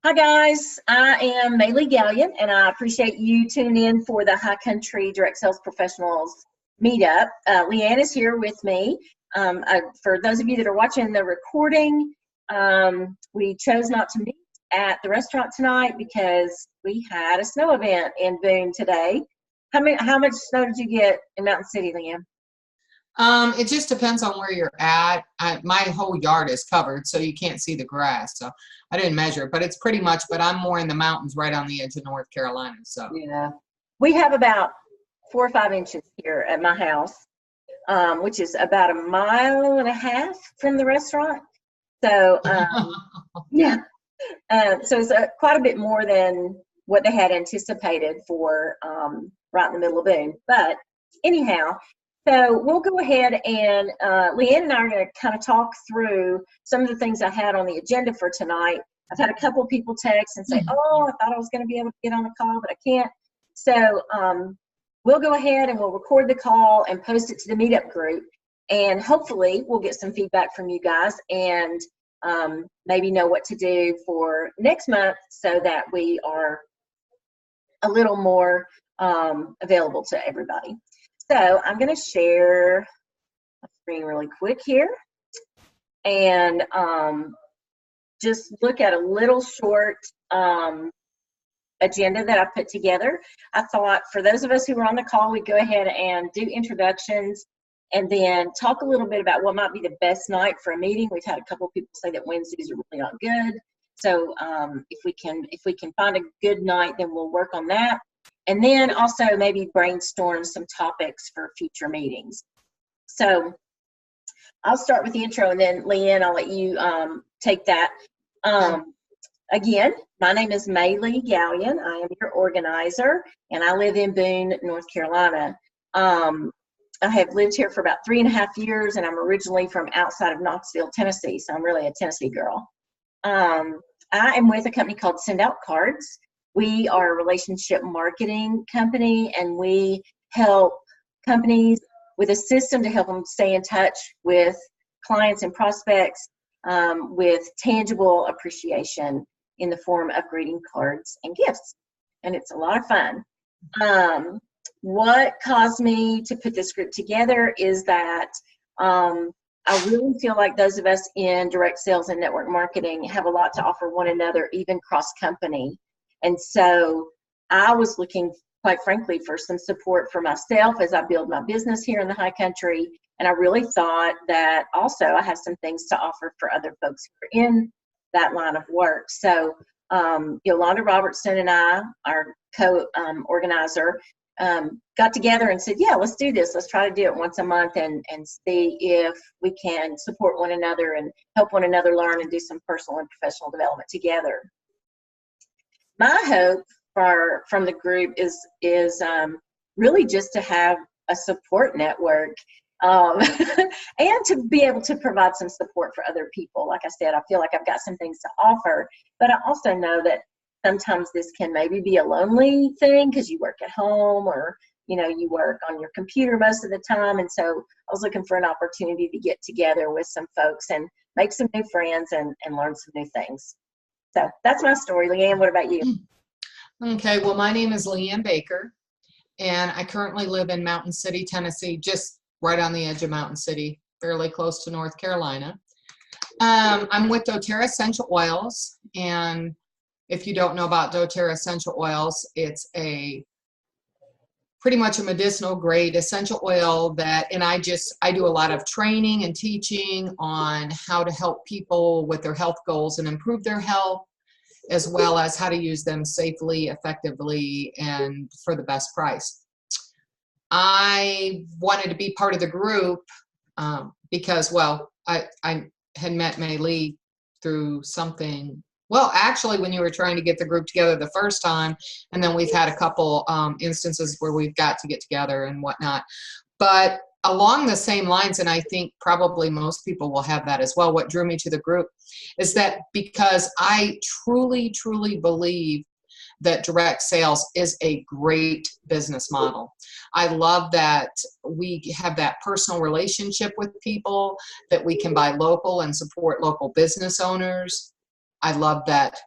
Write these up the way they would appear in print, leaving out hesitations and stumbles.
Hi guys, I am Maylee Gallion, and I appreciate you tuning in for the High Country Direct Sales Professionals Meetup. Leanne is here with me. For those of you that are watching the recording, we chose not to meet at the restaurant tonight because we had a snow event in Boone today. How much snow did you get in Mountain City, Leanne? It just depends on where you're at. My whole yard is covered, so you can't see the grass. So I didn't measure, but it's pretty much, but I'm more in the mountains right on the edge of North Carolina. So yeah, we have about 4 or 5 inches here at my house, which is about 1.5 miles from the restaurant. So yeah, so it's quite a bit more than what they had anticipated for right in the middle of Boone. But anyhow, so we'll go ahead and Leanne and I are going to kind of talk through some of the things I had on the agenda for tonight. I've had a couple of people text and say, oh, I thought I was going to be able to get on the call, but I can't. So we'll go ahead and we'll record the call and post it to the meetup group. And hopefully we'll get some feedback from you guys and maybe know what to do for next month so that we are a little more available to everybody. So I'm going to share my screen really quick here and just look at a little short agenda that I put together. I thought for those of us who were on the call, we'd go ahead and do introductions and then talk a little bit about what might be the best night for a meeting. We've had a couple of people say that Wednesdays are really not good. So if we can find a good night, then we'll work on that. And then also maybe brainstorm some topics for future meetings. So I'll start with the intro and then Leanne, I'll let you take that. Again, my name is Maylee Gallion. I am your organizer and I live in Boone, North Carolina. I have lived here for about 3.5 years and I'm originally from outside of Knoxville, Tennessee. So I'm really a Tennessee girl. I am with a company called Send Out Cards. We are a relationship marketing company, and we help companies with a system to help them stay in touch with clients and prospects with tangible appreciation in the form of greeting cards and gifts. And it's a lot of fun. What caused me to put this group together is that I really feel like those of us in direct sales and network marketing have a lot to offer one another, even cross-company. And so I was looking, quite frankly, for some support for myself as I build my business here in the High Country. And I really thought that also I have some things to offer for other folks who are in that line of work. So Yolanda Robertson and I, our co-organizer, got together and said, yeah, let's do this. Let's try to do it once a month and see if we can support one another and help one another learn and do some personal and professional development together. My hope from the group is really just to have a support network and to be able to provide some support for other people. Like I said, I feel like I've got some things to offer, but I also know that sometimes this can maybe be a lonely thing because you work at home or you work on your computer most of the time. And so I was looking for an opportunity to get together with some folks and make some new friends and learn some new things. So that's my story. Leanne, what about you? Okay, well, my name is Leanne Baker, and I currently live in Mountain City, Tennessee, just right on the edge of Mountain City, fairly close to North Carolina. I'm with doTERRA Essential Oils, and if you don't know about doTERRA Essential Oils, it's pretty much a medicinal grade essential oil and I do a lot of training and teaching on how to help people with their health goals and improve their health, as well as how to use them safely, effectively, and for the best price. I wanted to be part of the group because, well, I had met Maylee through something. Well, actually, when you were trying to get the group together the first time, and then we've had a couple instances where we've got to get together and whatnot. But along the same lines, and I think probably most people will have that as well, what drew me to the group is that because I truly, truly believe that direct sales is a great business model. I love that we have that personal relationship with people, that we can buy local and support local business owners. I love that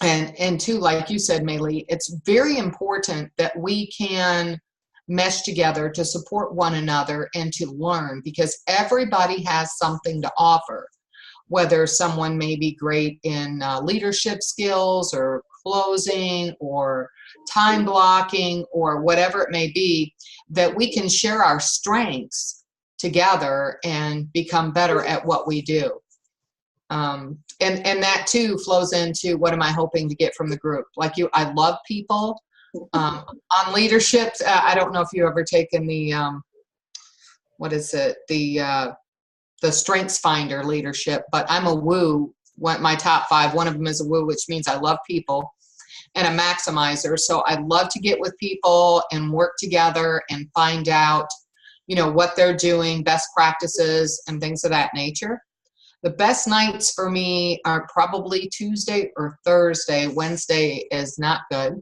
and two, like you said, Maylee, it's very important that we can mesh together to support one another and to learn, because everybody has something to offer. Whether someone may be great in leadership skills or closing or time blocking or whatever it may be, that we can share our strengths together and become better at what we do. And that too flows into what am I hoping to get from the group. Like you, I love people. On leadership, I don't know if you ever taken the, what is it? The Strengths Finder leadership, but I'm a woo. My top 5, one of them is a woo, which means I love people, and a maximizer. So I love to get with people and work together and find out, what they're doing, best practices and things of that nature. The best nights for me are probably Tuesday or Thursday. Wednesday is not good.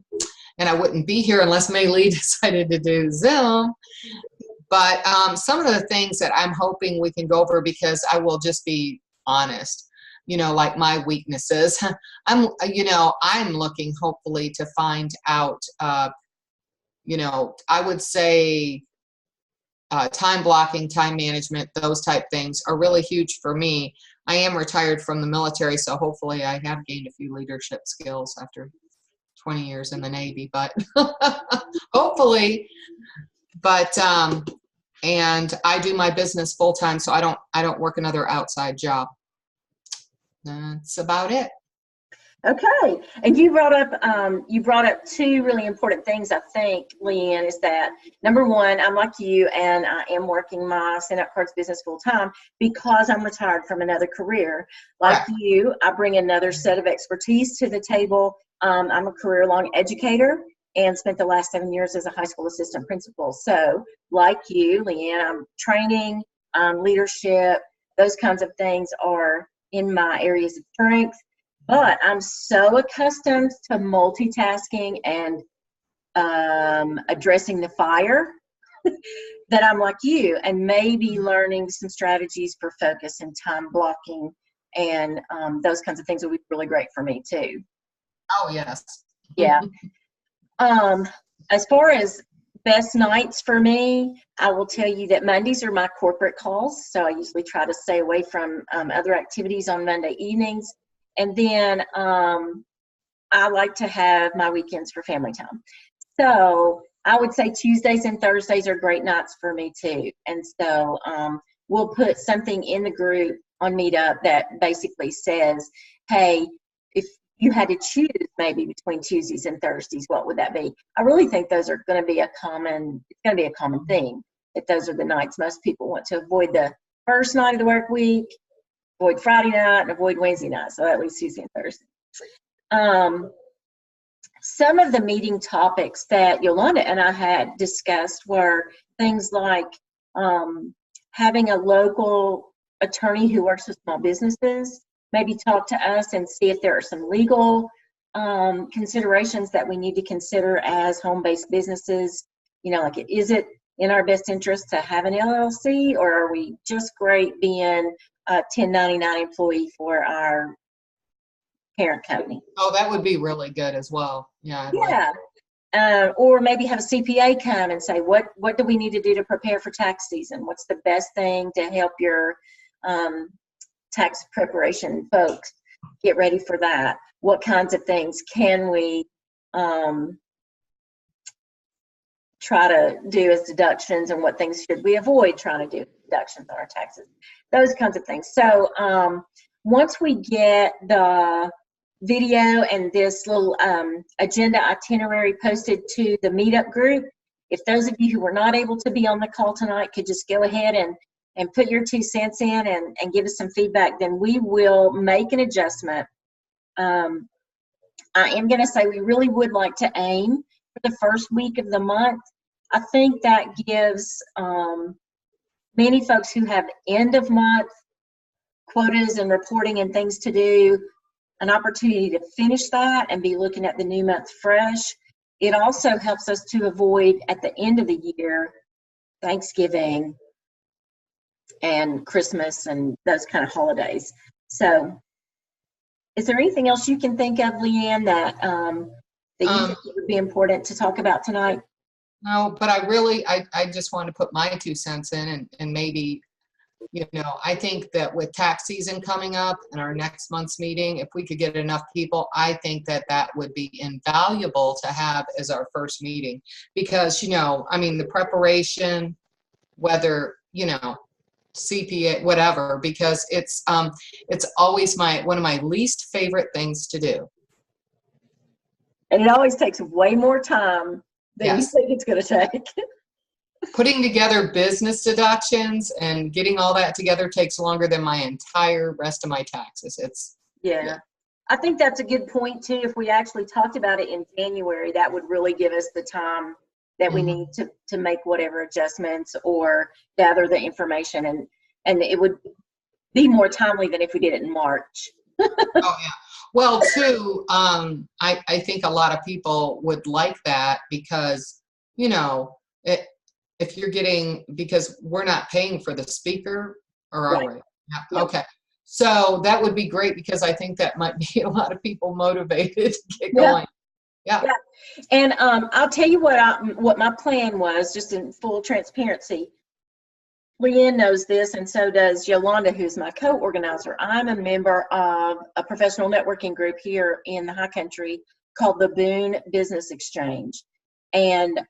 And I wouldn't be here unless Maylee decided to do Zoom. But some of the things that I'm hoping we can go over, because I will just be honest, like my weaknesses, I'm looking hopefully to find out, I would say time blocking, time management, those type things are really huge for me. I am retired from the military, so hopefully I have gained a few leadership skills after 20 years in the Navy, but hopefully, but, and I do my business full time, so I don't work another outside job. That's about it. Okay, and you brought up 2 really important things, I think, Leanne, is that number 1, I'm like you, and I am working my send-out cards business full time because I'm retired from another career. Like Right. you, I bring another set of expertise to the table. I'm a career-long educator and spent the last 7 years as a high school assistant principal. So, like you, Leanne, I'm training, leadership, those kinds of things are in my areas of strength. But I'm so accustomed to multitasking and addressing the fire that I'm like you, and maybe learning some strategies for focus and time blocking and those kinds of things would be really great for me too. Oh, yes. Yeah. As far as best nights for me, I will tell you that Mondays are my corporate calls, so I usually try to stay away from other activities on Monday evenings. And then I like to have my weekends for family time. So I would say Tuesdays and Thursdays are great nights for me too. And so we'll put something in the group on Meetup that basically says, hey, if you had to choose maybe between Tuesdays and Thursdays, what would that be? I really think those are going to be it's going to be a common thing, that those are the nights most people want to avoid the first night of the work week, avoid Friday night, and avoid Wednesday night, so at least Tuesday and Thursday. Some of the meeting topics that Yolanda and I had discussed were things like having a local attorney who works with small businesses maybe talk to us and see if there are some legal considerations that we need to consider as home-based businesses. Like, is it in our best interest to have an LLC, or are we just great being a 1099 employee for our parent company? Oh, that would be really good as well. Yeah. Or maybe have a CPA come and say, what do we need to do to prepare for tax season? What's the best thing to help your tax preparation folks get ready for that? What kinds of things can we try to do as deductions, and what things should we avoid trying to do deductions on our taxes? Those kinds of things. So once we get the video and this little agenda itinerary posted to the Meetup group, if those of you who were not able to be on the call tonight could just go ahead and put your 2 cents in and give us some feedback, then we will make an adjustment. I am going to say we really would like to aim for the first week of the month. I think that gives many folks who have end of month quotas and reporting and things to do an opportunity to finish that and be looking at the new month fresh. It also helps us to avoid at the end of the year Thanksgiving and Christmas and those kind of holidays. So Is there anything else you can think of, Leanne, that that you think would be important to talk about tonight? No, but I just want to put my 2 cents in, and maybe, I think that with tax season coming up and our next month's meeting, if we could get enough people, I think that that would be invaluable to have as our first meeting. Because, I mean, the preparation, whether, CPA, whatever, because it's always one of my least favorite things to do. And it always takes way more time than you think it's going to take. Putting together business deductions and getting all that together takes longer than my entire rest of my taxes. Yeah. I think that's a good point too. If we actually talked about it in January, that would really give us the time that we need to make whatever adjustments or gather the information, and it would be more timely than if we did it in March. Oh yeah. Well, too, I think a lot of people would like that because, if you're getting, because we're not paying for the speaker, or are we? Yeah. Yep. Okay. So that would be great, because I think that might be a lot of people motivated to get going. Yeah. And I'll tell you what my plan was, just in full transparency. Leanne knows this, and so does Yolanda, who's my co-organizer. I'm a member of a professional networking group here in the High Country called the Boone Business Exchange. And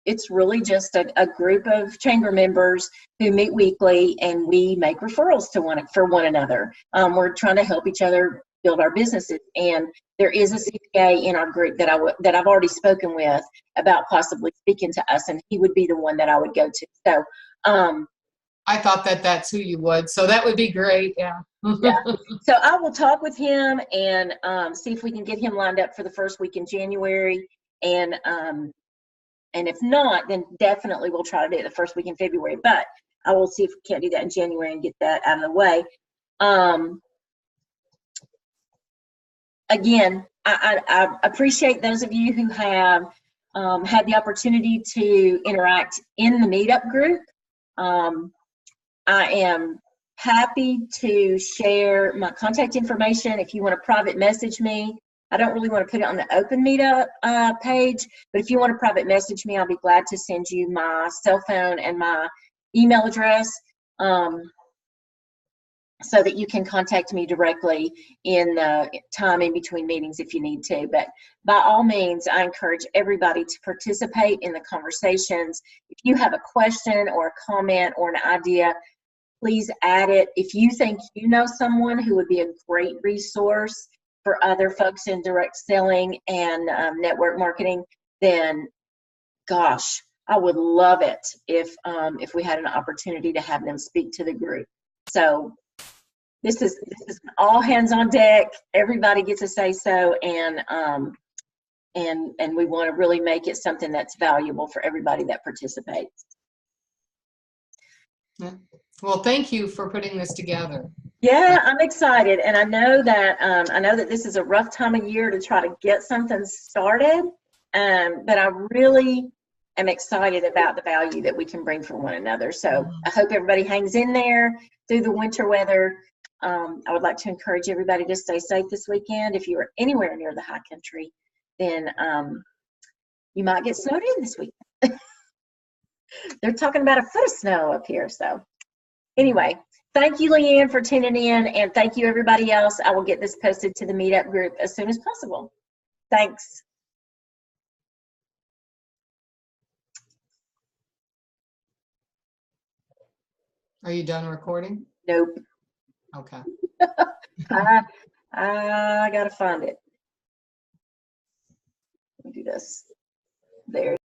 it's really just a group of chamber members who meet weekly, and we make referrals to one another. We're trying to help each other build our businesses. And there is a CPA in our group that I've already spoken with about possibly speaking to us, and he would be the one that I would go to. So I thought that's who you would, so that would be great. Yeah. So I will talk with him and see if we can get him lined up for the first week in January, and if not, then definitely we'll try to do it the first week in February. But I will see if we can't do that in January and get that out of the way. Again, I appreciate those of you who have had the opportunity to interact in the meetup group. I am happy to share my contact information if you want to private message me. I don't really want to put it on the open meetup page, but if you want to private message me, I'll be glad to send you my cell phone and my email address, so that you can contact me directly in the time in between meetings if you need to. But by all means, I encourage everybody to participate in the conversations. If you have a question or a comment or an idea, please add it. If you think you know someone who would be a great resource for other folks in direct selling and network marketing, then gosh, I would love it if we had an opportunity to have them speak to the group. So this is all hands on deck. Everybody gets a say so, and we want to really make it something that's valuable for everybody that participates. Yeah. Well, thank you for putting this together. Yeah, I'm excited, and I know that this is a rough time of year to try to get something started, but I really am excited about the value that we can bring for one another. So I hope everybody hangs in there through the winter weather. I would like to encourage everybody to stay safe this weekend. If you are anywhere near the High Country, then you might get snowed in this weekend. They're talking about a foot of snow up here. So anyway, thank you, Leanne, for tuning in, and thank you, everybody else. I will get this posted to the meetup group as soon as possible. Thanks. Are you done recording? Nope. Okay. I gotta find it. Let me do this. There.